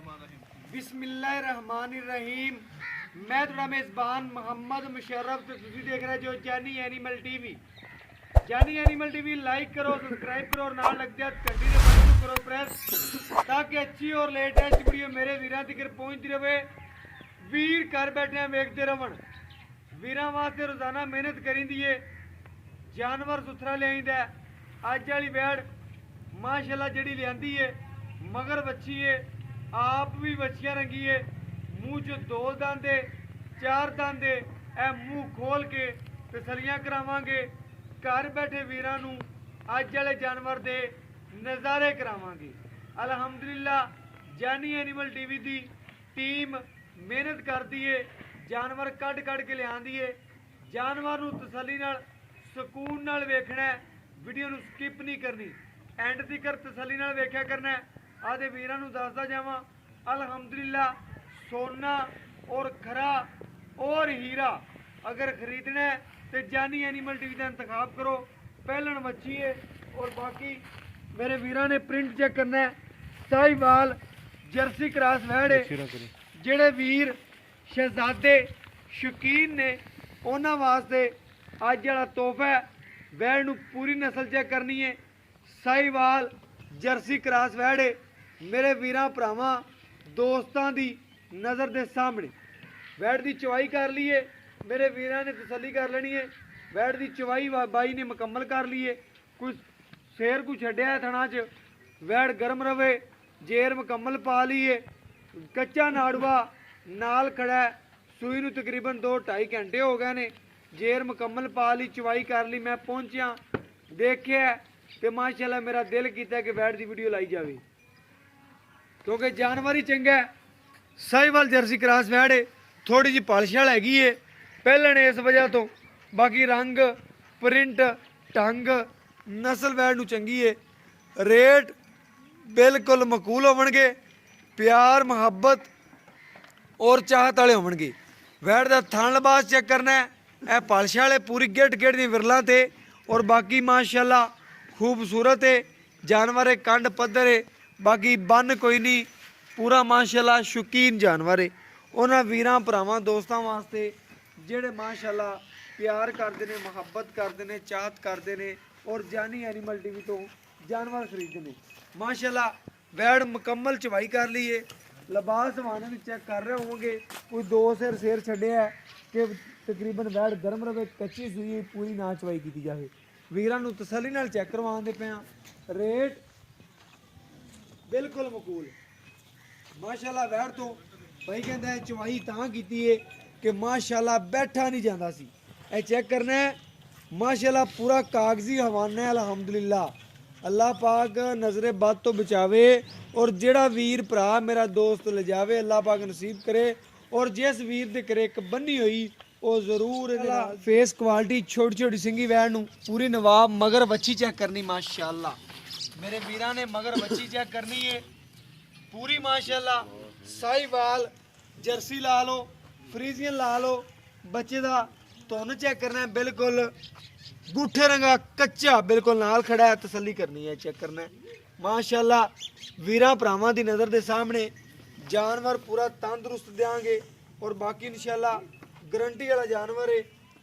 बिस्मिल्लाहिर्रहमानिर्रहीम। मैं थोड़ा मेज़बान मोहम्मद मुशर्रफ तो तुम देख रहे जो जानी एनिमल टीवी। जानी एनिमल टीवी लाइक करो, सब्सक्राइब करो और नाल लग जाए घंटी दे बटन करो प्रेस, ताकि अच्छी और लेटेस्ट वीडियो मेरे वीरां तक पहुंचती रहे। वीर घर बैठे वेखते रहन। वीरां वास्ते रोजाना मेहनत करींदी है, जानवर सुथरा लियाईंदा। अज वाली वैड़ माशाल्लाह जिहड़ी लियांदी है मगर बच्ची है, आप भी बच्चियां रंगी है। मूँह च 2 दंद है, 4 दंद है। ए मूँह खोल के तसलियां करावांगे। घर बैठे वीरां नूं अज वाले जानवर दे नज़ारे करावांगे। अलहमदुलिल्लाह जानी एनिमल टीवी दी टीम मेहनत करती है, जानवर कढ़ कढ़ के लियांदी है। जानवर नूं तसल्ली नाल सुकून नाल वेखना है, वीडियो नूं स्किप नहीं करनी, एंड तक तसल्ली नाल वेख्या करना है। आदे वीरां नूं दसदा जावां अलहमदुलिल्लाह सोना और खरा और हीरा अगर खरीदना है तो जानी एनिमल टीवी का इंतखाब करो। पहलन मच्छी है और बाकी मेरे वीरां ने प्रिंट चेक करना है। साहिवाल जर्सी क्रॉस वैड़ है। जेड़े वीर शहजादे शौकीन ने उन्हां वास्ते अज वाला तोहफा है। वैड़ नूं पूरी नस्ल चेक करनी है। साहिवाल जर्सी क्रॉस वैड़ है। मेरे वीरां भरावां दोस्तां दी नज़र दे सामने वैड़ दी चवाई कर ली है। मेरे वीरां ने तसल्ली कर लेनी है। वैड़ दी चवाई बाई ने मुकम्मल कर ली है। कुछ शेर को छड्या है थणा च। वैड़ गर्म रवे, जेर मुकम्मल पा ली है। कच्चा नाड़ुआ नाल खड़ा है। सूई नूं तकरीबन 2-2.5 घंटे हो गए ने। जेर मुकम्मल पा ली, चवाई कर ली। मैं पहुंचा देखिया तो माशाल्लाह मेरा दिल किया कि वैड़ की वीडियो लाई जाए, क्योंकि जानवर ही चंगा है। साहिवाल जर्सी क्रॉस वैड़ है, थोड़ी जी पालशाल हैगी है पहले ने इस वजह तो। बाकी रंग प्रिंट ढंग नस्ल वैड़ नूं चंगी है। रेट बिल्कुल मकूल होवणगे, प्यार मुहब्बत और चाहत वाले होवणगे। वैड़ दा थण लबास चेक करना है। यह पालशाल है, पूरी गिट गिट दी विरलां ते और बाकी माशाल्लाह खूबसूरत है। जानवर है कंड पद्धर है, बाकी बन कोई नहीं, पूरा माशाल्लाह शौकीन जानवर है। उन्हां वीरां भरावां दोस्तां वास्ते जेड़े माशाल्लाह प्यार करते हैं, मुहब्बत करते हैं, चाहत करते हैं और जानी एनिमल टीवी तो जानवर खरीदते हैं। माशाल्लाह वैड़ मुकम्मल चवाई कर ली है। लिबास वाने भी चेक कर रहे होंगे, कोई 2 सिर शेर छड्या है कि तकरीबन वैड़ गर्म रवे, कच्ची सूई पूरी ना चवाई की जाए। वीरां नूं तसल्ली नाल चेक करवाते पे। रेट बिल्कुल मकूल माशाल्लाह। वैड़ तो भाई कहता है चवाई तां कीती है कि माशाल्लाह बैठा नहीं जाता सी। ए चेक करना है माशाल्लाह पूरा कागजी हवाना है। अल्हम्दुलिल्लाह अल्लाह पाक नज़रे बद तो बचावे और जेड़ा वीर भरा मेरा दोस्त ले जावे अल्लाह पाक नसीब करे। और जिस वीर दे करे एक बन्नी हुई वो जरूर फेस क्वालिटी छोटी छोटी सिंगी वैड़ नूं पूरी नवाब मगर बच्ची चेक करनी। माशाल्लाह मेरे वीरां ने मगर बच्ची चेक करनी है पूरी माशाल्लाह। साहिवाल जर्सी ला लो, फ्रीजियन ला लो, बच्चे का तुन चेक करना है बिल्कुल गुठे रंगा कच्चा बिल्कुल नाल खड़ा है। तसल्ली करनी है, चेक करना है माशाल्लाह। वीरां भरावां दी नज़र दे सामने जानवर पूरा तंदुरुस्त देंगे और बाकी इंशाल्लाह गारंटी वाला जानवर है।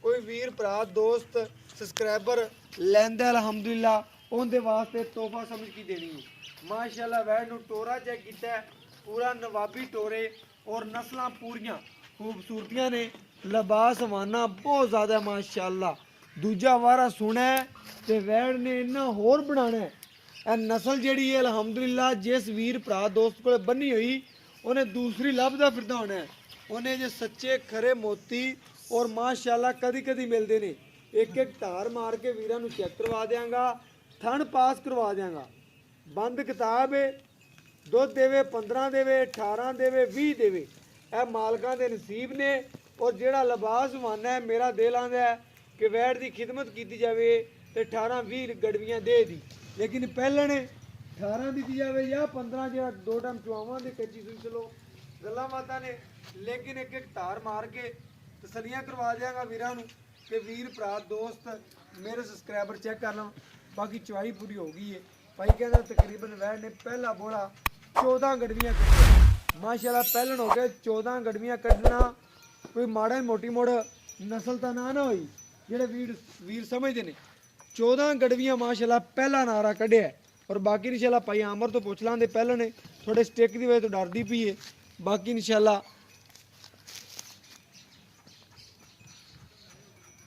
कोई वीर भरा दोस्त सबसक्राइबर लैंदा अलहमदुलिल्लाह उनके वास्ते तोहफा समझ की देनी है। माशाल्लाह वैड़ नूं टोरा चेक किया, पूरा नवाबी टोरे और नस्लां पूरियां खूबसूरतियां ने। लिबास वाना बहुत ज़्यादा माशाल्लाह। दूजा वारा सुना है तो वैड़ ने इन्ना होर बनाना है। नस्ल जिहड़ी है अलहमदुलिल्लाह जिस वीर भरा दोस्त को बनी हुई उन्हें दूसरी लभदा फिरदा होना है। उन्हें जो सच्चे खरे मोती और माशाल्लाह कदी कदी मिलते हैं। एक एक धार मार के वीरां नूं चेक करवा देंगा, थण पास करवा देंगा। बंद किताब है, दुध देवे 15 देवे, 18 देवे, 20 देवे, यह मालकां दे नसीब ने। और जेड़ा लिबास वाना है मेरा दिल आंदा है कि वैड़ की खिदमत की जाए तो 18-20 गड़वियाँ दे दी, लेकिन पहले ने 18 दी जाए या 15 जो 2 टाइम चुआवां दे कच्ची सुई चलो गल्लां बातां ने। लेकिन एक एक धार मार के तसलियां करवा देंगा वीरां नूं कि वीर भरा दोस्त मेरे सबसक्राइबर चेक कर लो। बाकी चवाई पूरी हो गई है। भाई कहता तकरीबन वैड़ ने पहला बोला 14 गड़वियाँ ਮਾਸ਼ਾਅੱਲਾ ਪਹਿਲਣ ਹੋ ਕੇ 14 ਗੜਵੀਆਂ ਕੱਢਣਾ ਕੋਈ ਮਾੜਾ ਮੋਟੀ ਮੋੜ ਨਸਲ ਤਾਂ ਨਾ ਹੋਈ ਜਿਹੜੇ ਵੀਰ ਸਮਝਦੇ ਨੇ 14 ਗੜਵੀਆਂ ਮਾਸ਼ਾਅੱਲਾ ਪਹਿਲਾ ਨਾਰਾ ਕੱਢਿਆ ਔਰ ਬਾਕੀ ਇਨਸ਼ਾਅੱਲਾ ਭਾਈ ਆਮਰ ਤੋਂ ਪੁੱਛ ਲਾਂਦੇ ਪਹਿਲਾਂ ਨੇ ਥੋੜੇ ਸਟਿਕ ਦੀ ਵਜ੍ਹਾ ਤੋਂ ਡਰਦੀ ਪਈ ਏ ਬਾਕੀ ਇਨਸ਼ਾਅੱਲਾ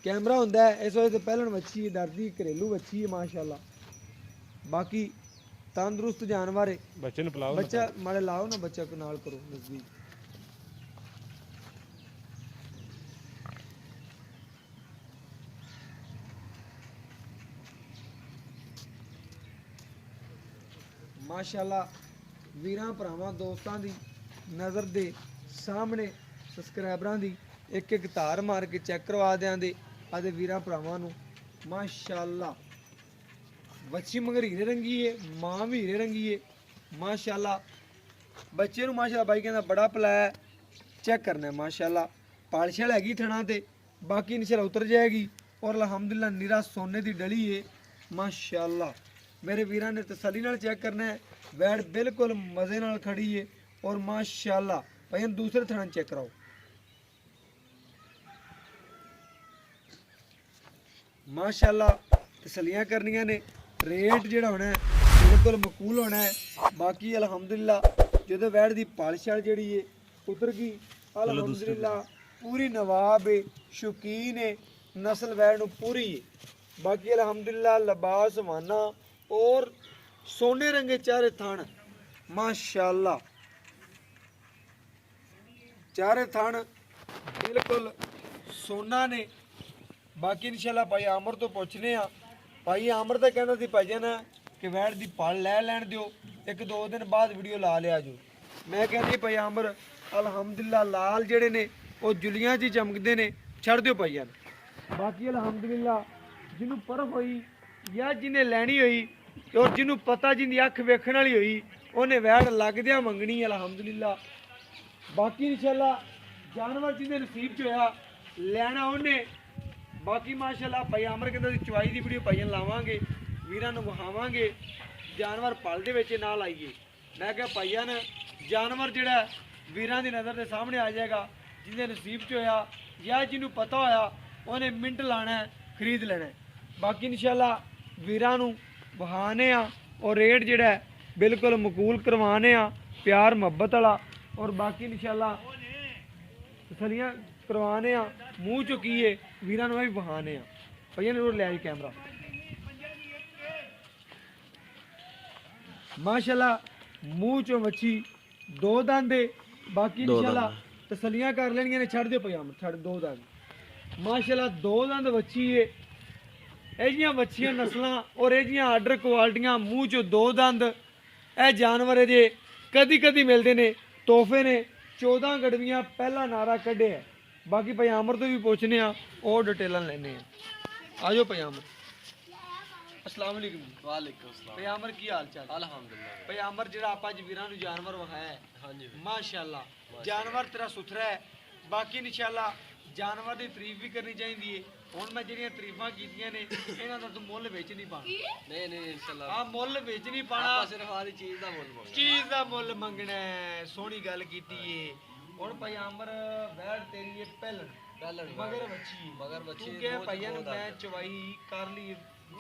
कैमरा होंदा है इस वजह से पहलन मच्छी है डरदी घरेलू मच्छी है माशाल्लाह बाकी तंदुरुस्त जानवर है बच्चे ने पिलाओ बच्चा मारे लाओ ना बच्चा को नाल करो नजदीक माशाल्लाह वीरां भरावां दोस्तां दी नज़र दे सामने सबसक्राइबरां दी एक एक धार मार के चेक करवा देंगे आदे वीरां भरावां नूं माशाल्लाह बच्ची मगर हीरे रंगी है मां भी हीरे रंगी है माशाल्लाह बच्चे नूं माशाल्लाह भाई कहना बड़ा पलाया चेक करना है माशाल्लाह पालशल हैगी थणा ते बाकी इंशाल्लाह उतर जाएगी और अल्हम्दुलिल्लाह निरा सोने दी डली है माशाल्लाह मेरे वीरां ने तसल्ली नाल चेक करना है वैड़ बिल्कुल मज़े नाल खड़ी है और माशाल्लाह भाई दूसरे थणा चेक कराओ माशाल्लाह तसलियां करनियां ने रेट जिहड़ा होना है बिल्कुल मकूल होना है बाकी अल्हम्दुलिल्लाह जो वैड़ दी पालशाल जिहड़ी है उतर गई अल्हम्दुलिल्लाह पूरी नवाब है शौकीन है नस्ल वैड़ नूं पूरी है बाकी अल्हम्दुलिल्लाह लिबास वाना और सोने रंगे चारे थान माशाल्लाह चारे थान बिल्कुल सोना ने बाकी इंशाल्लाह भाई आमर तो पूछने भाई आमर तो कहना सी भाईजान कि वैड़ दी पल लै लैन दियो एक दो दिन बाद वीडियो ला लिया जो मैं कहती भाई आमर अल्हम्दुलिल्लाह लाल जेड़े ने वो जुलियां च चमकदे ने छड़ दियो भाईजान बाकी अल्हम्दुलिल्लाह जिन्हों परख होई या जिन्हें लैनी होई और जिन्हों पता जिंदी अख वेखण वाली होई उन्हें वैड़ लगदियां मंगनी अल्हम्दुलिल्लाह बाकी इंशाल्लाह जानवर जिन्हें नसीब च होया लैना उन्हें बाकी माशाल्लाह भाई आमर कहंदा सी चवाई दी वीडियो भाईयां लावांगे वीरां नूं विखावांगे जानवर पल दे विच नाल आईए मैं कहा भाईयां ने जानवर जिहड़ा वीरां दी नज़र दे सामने आ जाएगा जिन्हें नसीब च होया या जिन्हों पता होया उन्हें मिंट लाना है खरीद लेना है बाकी इंशाल्लाह वीरां नूं विखाने और रेट जिहड़ा बिल्कुल मकूल करवाने प्यार मुहब्बत वाला और बाकी इंशाल्लाह तसलियां करवाने मूँह चुकीए वीरां नूं भी बहाने भैया ने ले आई कैमरा माशाल्लाह मूँह चो मच्छी दो दंद बाकी इंशाल्लाह तसलियां कर लेनियां ने छड़ दे पजामा छड़ दो दंद माशाल्लाह दो दंद मच्छी है ਇਹ मच्छियां नस्लां और ਇਹ आर्डर क्वालिटियां मूँह चो दो दंद ਇਹ जानवर जे कदी कदी मिलते ने तोहफे ने 14 गड़वियां पहला नारा कढ़े है बाकी भाई आमर तो भी पूछने और डिटेल लेने आ जाओ भाई आमर अस्सलाम वालेकुम वालेकुम अस्सलाम भाई आमर की हाल चाल अल्हम्दुलिल्लाह भाई आमर जिहड़ा आपां अज वीरां नूं जानवर विखाया है हां जी माशाअल्लाह जानवर तेरा सुथरा है बाकी इंशाअल्लाह जानवर की तारीफ भी करनी चाहिए है हुण मैं जिहड़ियां तारीफां कीतियां ने इन्हां दा तूं मुੱਲ विच नहीं पाना नहीं इंशाल्लाह हां मुੱਲ विच नहीं पाना ਆਪਾਂ ਸਿਰਫ ਹਰ ਚੀਜ਼ ਦਾ ਮੁੱਲ ਮੰਗਣਾ चीज़ का मुੱਲ मंगना है सोहनी गल कीती है हुण भाई आमर वैड़ तेरी है पहलन मगर बच्ची तू क्या भाईया मैं चवाई कर ली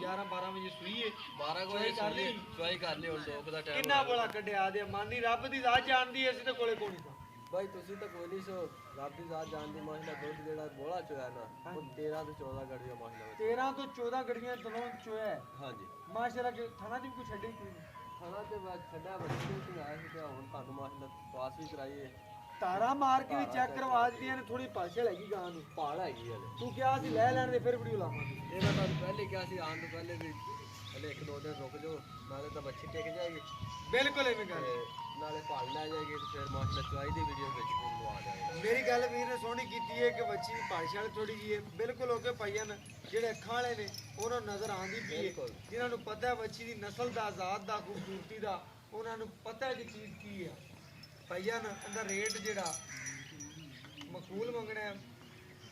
11-12 बजे सुई है 12 को कर ली ਚੁਆਈ ਕਰ ਲਈ ਹੁਣ 2 ਦਾ ਟਾਈਮ किन्ना बोला कड्डिया दे मानी रब दी जात जानदी ऐसी ते कोले कोनी था ਭਾਈ ਤੁਸੀਂ ਤਾਂ ਕੋਈ ਨਹੀਂ ਸੋ ਰੱਬ ਦੀ ਜ਼ਾਤ ਜਾਣਦੀ ਮਾਸ਼ਾਅੱਲਾ ਦੁੱਧ ਜਿਹੜਾ ਬੋਲਾ ਚੋਇਆ ਨਾ ਉਹ 13 ਤੋਂ 14 ਗੜੀਆਂ ਮਾਸ਼ਾਅੱਲਾ 13 ਤੋਂ 14 ਗੜੀਆਂ ਦਲੋਂ ਚੋਇਆ ਹੈ ਹਾਂਜੀ ਮਾਸ਼ਾਅੱਲਾ ਕਿ ਥਾਣਾ ਦੀ ਕੋਈ ਛੱਡੀ ਕੋਈ ਨਹੀਂ ਖਾਣਾ ਤੇ ਬਾਅਦ ਛੱਡਿਆ ਬੱਚੇ ਤੇ ਆਇਆ ਸੀ ਤੇ ਹੁਣ ਤੁਹਾਨੂੰ ਮਾਸ਼ਾਅੱਲਾ ਪਾਸ ਵੀ ਕਰਾਈਏ ਤਾਰਾ ਮਾਰ ਕੇ ਵੀ ਚੈੱਕ ਕਰਵਾ ਦਿੱਤੀਆਂ ਨੇ ਥੋੜੀ ਪਾਲਸ਼ਲ ਹੈਗੀ ਗਾਂ ਨੂੰ ਪਹਾੜ ਹੈਗੀ ਹਲੇ ਤੂੰ ਕਿਹਾ ਸੀ ਲੈ ਲੈਣ ਦੇ ਫਿਰ ਵੀਡੀਓ ਲਾਵਾਂਗੇ ਇਹ ਮੈਂ ਤੁਹਾਨੂੰ ਪਹਿਲੇ ਕਿਹਾ ਸੀ ਆਉਣ ਤੋਂ ਪਹਿਲੇ ਵੀ ਹਲੇ 1-2 ਦਿਨ ਰੁਕ ਜਾਓ ਨਾਲੇ ਤਾਂ ਬੱਚੀ ਟਿਕ ਜਾਏਗੀ ਬਿਲਕੁਲ ਐਵੇਂ ਗੱਲ ਤੇ ਨਾਲੇ ਪਹਾੜ ਲੈ ਜਾਏਗੀ ਤੇ ਫਿਰ ਮਾਸ਼ਾਅੱਲਾ ਚੁਆਈ ਦੀ ਵੀਡੀਓ ਵਿੱਚ ਤੁਹਾਨੂੰ ਆ ਜਾਏਗਾ ਮੇਰੀ ਗੱਲ ਵੀਰ ਨੇ ਸੋਹਣੀ ਕੀਤੀ ਹੈ ਕਿ ਬੱਚੀ ਪਾਲਸ਼ਲ ਥੋੜੀ ਜੀ ਹੈ ਬਿਲਕੁਲ ਹੋ ਕੇ ਭਾਈਆਂ ਨੇ ਜਿਹੜੇ ਅੱਖਾਂ ਵਾਲੇ ਨੇ ਉਹਨਾਂ ਨੂੰ ਨਜ਼ਰ ਆਉਂਦੀ ਪਈ ਹੈ ਬਿਲਕੁਲ। ਜਿਨ੍ਹਾਂ ਨੂੰ ਪਤਾ ਹੈ ਬੱਚੀ ਦੀ ਨਸਲ ਦਾ ਜ਼ਾਤ ਦਾ ਖੂਬਸੂਰਤੀ ਦਾ ਉਹਨਾਂ ਨੂੰ ਪਤਾ ਹੈ ਕਿ ਚੀਜ਼ ਕੀ ਹੈ ਭਾਈਆਂ ਨੇ ਉਹਦਾ ਰੇਟ ਜਿਹੜਾ ਮਕੂਲ ਮੰਗਣਾ ਹੈ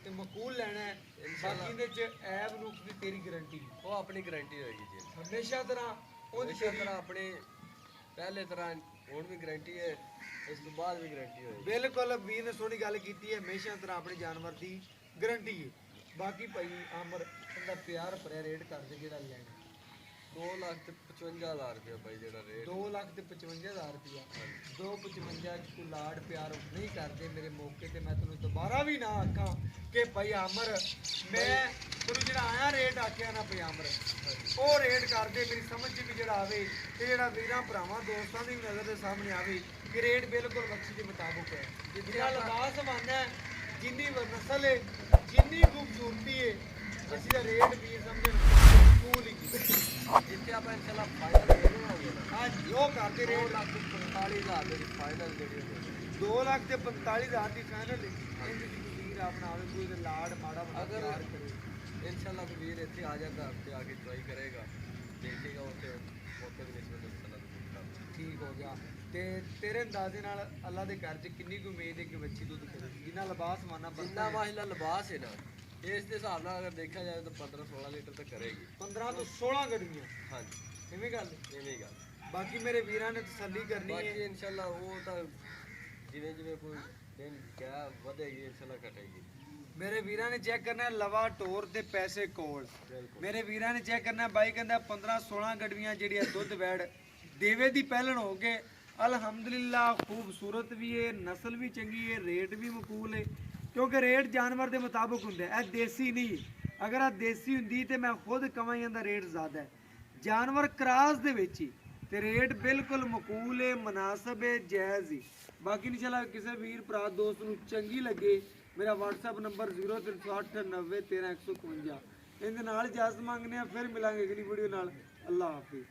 ਤੇ ਮਕੂਲ ਲੈਣਾ ਹੈ ਬਾਕੀ ਦੇ ਚ ਐਬ ਰੂਪ ਦੀ ਤੇਰੀ ਗਾਰੰਟੀ ਉਹ ਆਪਣੀ ਗਾਰੰਟੀ ਹੋਏਗੀ ਜੀ ਹਮੇਸ਼ਾ ਤਰ੍ਹਾਂ ਉਹਦੀ ਇਸੇ ਤਰ੍ਹਾਂ ਆਪਣੇ ਪਹਿਲੇ ਤਰ੍ਹਾਂ ਹੁਣ ਵੀ ਗਾਰੰਟੀ ਹੈ ਇਸ ਤੋਂ ਬਾਅਦ ਵੀ ਗਾਰੰਟੀ ਹੋਏਗੀ। ਬਿਲਕੁਲ ਵੀਰ ਨੇ ਸੋਹਣੀ ਗੱਲ ਕੀਤੀ ਹੈ, ਹਮੇਸ਼ਾ ਤਰ੍ਹਾਂ ਆਪਣੇ ਜਾਨਵਰ ਦੀ ਗਰੰਟੀ ਹੈ। ਬਾਕੀ ਭਾਈ ਆਮਰ ਇਹਦਾ ਪਿਆਰ ਭਰਿਆ ਰੇਟ ਕਰਦੇ ਜਿਹੜਾ ਲੈਣਾ 2,55,000 ਰੁਪਏ ਬਾਈ ਜਿਹੜਾ ਰੇਟ 2,55,000 ਰੁਪਇਆ 255 ਚ ਕੋਈ ਲਾਡ ਪਿਆਰ ਨਹੀਂ ਕਰਦੇ ਮੇਰੇ ਮੌਕੇ ਤੇ ਮੈਂ ਤੈਨੂੰ ਦੁਬਾਰਾ ਵੀ ਨਾ ਆਖਾਂ ਕਿ ਭਾਈ ਆਮਰ ਮੈਂ ਤੈਨੂੰ ਜਿਹੜਾ ਆਇਆ ਰੇਟ ਆਖਿਆ ਨਾ ਭਾਈ ਆਮਰ ਉਹ ਰੇਟ ਕਰਦੇ ਮੇਰੀ ਸਮਝ ਚ ਵੀ ਜਿਹੜਾ ਆਵੇ ਤੇ ਜਿਹੜਾ ਵੀਰਾਂ ਭਰਾਵਾਂ ਦੋਸਤਾਂ ਦੀ ਨਜ਼ਰ ਦੇ ਸਾਹਮਣੇ ਆਵੇ ਕਿ ਰੇਟ ਬਿਲਕੁਲ ਬੱਚੀ ਦੇ ਮੁਤਾਬਕ ਹੈ। ਜਿਹੜਾ ਲਿਬਾਸ ਮਾਨਾ ਹੈ, ਜਿੰਨੀ ਨਸਲ ਹੈ, ਜਿੰਨੀ ਖੂਬਸੂਰਤੀ ਹੈ, ਅਸੀਂ ਦਾ ਰੇਟ ਵੀ ਸਮਝਣ ਸਕੂਲ ਹੀ ਜਿੱਥੇ ਆਪਾਂ ਇਨਸ਼ਾਅੱਲਾ ਫਾਈਨਲ ਕਰਵਾਂਗੇ ਨਾ। ਹਾਂਜੀ ਉਹ ਕਰਦੇ ਰੇਟ 2,45,000 ਦੀ ਫਾਈਨਲ ਜਿਹੜੀ ਹੋਵੇਗੀ। 2,45,000 ਦੀ ਫਾਈਨਲ ਇਹਦੀ ਵੀਰ ਆਪਣਾ ਆਵੇ ਕੋਈ ਤੇ ਲਾੜ ਮਾੜਾ ਮੋਟਾ ਅਗਰ ਤਿਆਰ ਕਰੇ ਇਨਸ਼ਾਅੱਲਾ ਵੀਰ ਇੱਥੇ ਆ ਜਾਏਗਾ ਤੇ ਆ ਕੇ ਟਰਾਈ ਕਰੇਗਾ, ਦੇਖੇਗਾ ਉੱਥੇ ਮੌਕੇ ਦੇ ਵਿੱਚ ਇਨਸ਼ਾਅੱਲਾ ਠੀਕ ਹੋ ਗਿਆ। ਤੇ ਤੇਰੇ ਅੰਦਾਜ਼ੇ ਨਾਲ ਅੱਲਾ ਦੇ ਘਰ 'ਚ ਕਿੰਨੀ ਕੁ ਉਮੀਦ ਹੈ ਕਿ ਬੱਚੀ ਦੁੱਧ ਕਰੇਗੀ ਜਿੰਨਾ ਲਿਬਾਸ ਮਾਨਾ ਜਿੰਨਾ ਮਾਹਿਲਾ ਲਿਬਾਸ ਹੈ ਨਾ ਇਸ ਦੇ ਹਿਸਾਬ ਨਾਲ ਅਗਰ ਦੇਖਿਆ ਜਾਏ ਤਾਂ 15-16 ਲੀਟਰ ਤੱਕ ਕਰੇਗੀ। 15 ਤੋਂ 16 ਗੜੀਆਂ ਹਾਂਜੀ ਇਵੇਂ ਗੱਲ ਇਵੇਂ ਗੱਲ। ਬਾਕੀ ਮੇਰੇ ਵੀਰਾਂ ਨੇ ਤਸੱਲੀ ਕਰਨੀ ਬਾਕੀ ਹੈ। ਇਨਸ਼ਾਅੱਲਾ ਉਹ ਤਾਂ ਜਿਵੇਂ ਜਿਵੇਂ ਕੋਈ ਦਿਨ ਗਿਆ ਵਧੇਗੀ ਇਨਸ਼ਾਅੱਲਾ ਘਟੇਗੀ। ਮੇਰੇ ਵੀਰਾਂ ਨੇ ਚੈੱਕ ਕਰਨਾ ਲਵਾ ਟੋਰ ਤੇ ਪੈਸੇ ਕੋਲ। ਬਿਲਕੁਲ ਮੇਰੇ ਵੀਰਾਂ ਨੇ ਚੈੱਕ ਕਰਨਾ ਬਾਈ ਕਹਿੰਦਾ 15-16 ਗੜਵੀਆਂ ਜਿਹੜੀਆਂ ਦੁੱਧ ਵੈੜ ਦੇਵੇ ਦੀ ਪਹਿਲਣ ਹੋ ਕੇ ਅਲਹਮਦੁਲਿਲਾ ਖੂਬਸੂਰਤ ਵੀ ਹੈ, ਨਸਲ ਵੀ ਚੰਗੀ ਹੈ, ਰੇਟ ਵੀ ਮਕੂਲ ਹੈ ਕਿਉਂਕਿ ਰੇਟ ਜਾਨਵਰ ਦੇ ਮੁਤਾਬਕ ਹੁੰਦਾ ਹੈ। ਇਹ ਦੇਸੀ ਨਹੀਂ, ਅਗਰ ਇਹ ਦੇਸੀ ਹੁੰਦੀ ਤੇ ਮੈਂ ਖੁਦ ਕਵਾਂ ਇਹਦਾ ਰੇਟ ਜ਼ਿਆਦਾ ਹੈ। ਜਾਨਵਰ ਕਰਾਸ ਦੇ ਵਿੱਚ ਹੀ ਤੇ ਰੇਟ ਬਿਲਕੁਲ ਮਕੂਲ ਹੈ, ਮੁਨਾਸਬ ਹੈ, ਜਾਇਜ਼ ਹੀ। ਬਾਕੀ ਇਨਸ਼ਾਅੱਲਾ ਕਿਸੇ ਵੀਰ ਭਰਾ ਦੋਸਤ ਨੂੰ ਚੰਗੀ ਲੱਗੇ ਮੇਰਾ WhatsApp ਨੰਬਰ 0308 90 13 151 ਇਹਦੇ ਨਾਲ ਇਜਾਜ਼ਤ ਮੰਗਦੇ ਆ। ਫਿਰ ਮਿਲਾਂਗੇ ਅਗਲੀ ਵੀਡੀਓ ਨਾਲ। ਅੱਲਾ ਹਾਫਿਜ਼।